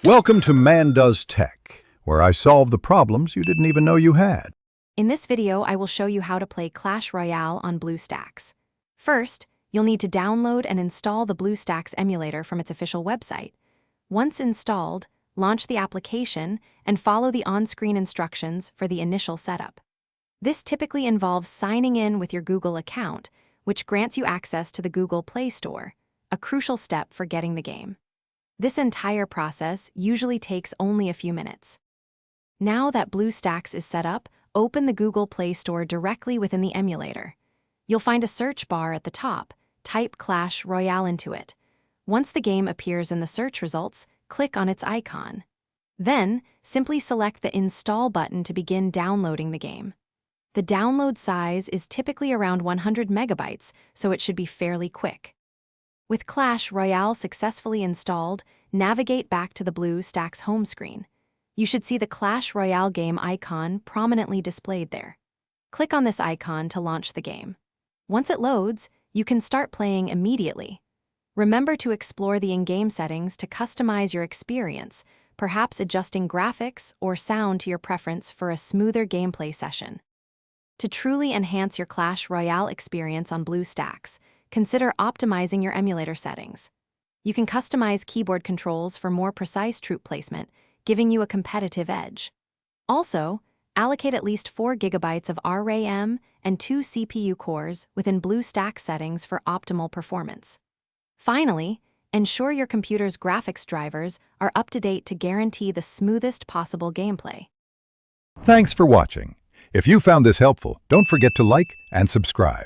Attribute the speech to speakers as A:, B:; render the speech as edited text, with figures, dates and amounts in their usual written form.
A: Welcome to Man Does Tech, where I solve the problems you didn't even know you had.
B: In this video, I will show you how to play Clash Royale on Bluestacks. First, you'll need to download and install the Bluestacks emulator from its official website. Once installed, launch the application and follow the on-screen instructions for the initial setup. This typically involves signing in with your Google account, which grants you access to the Google Play Store, a crucial step for getting the game. This entire process usually takes only a few minutes. Now that Bluestacks is set up, open the Google Play Store directly within the emulator. You'll find a search bar at the top. Type Clash Royale into it. Once the game appears in the search results, click on its icon. Then, simply select the Install button to begin downloading the game. The download size is typically around 100 megabytes, so it should be fairly quick. With Clash Royale successfully installed, navigate back to the Bluestacks home screen. You should see the Clash Royale game icon prominently displayed there. Click on this icon to launch the game. Once it loads, you can start playing immediately. Remember to explore the in-game settings to customize your experience, perhaps adjusting graphics or sound to your preference for a smoother gameplay session. To truly enhance your Clash Royale experience on Bluestacks, consider optimizing your emulator settings. You can customize keyboard controls for more precise troop placement, giving you a competitive edge. Also, allocate at least 4 GB of RAM and 2 CPU cores within Bluestacks settings for optimal performance. Finally, ensure your computer's graphics drivers are up to date to guarantee the smoothest possible gameplay.
A: Thanks for watching. If you found this helpful, don't forget to like and subscribe.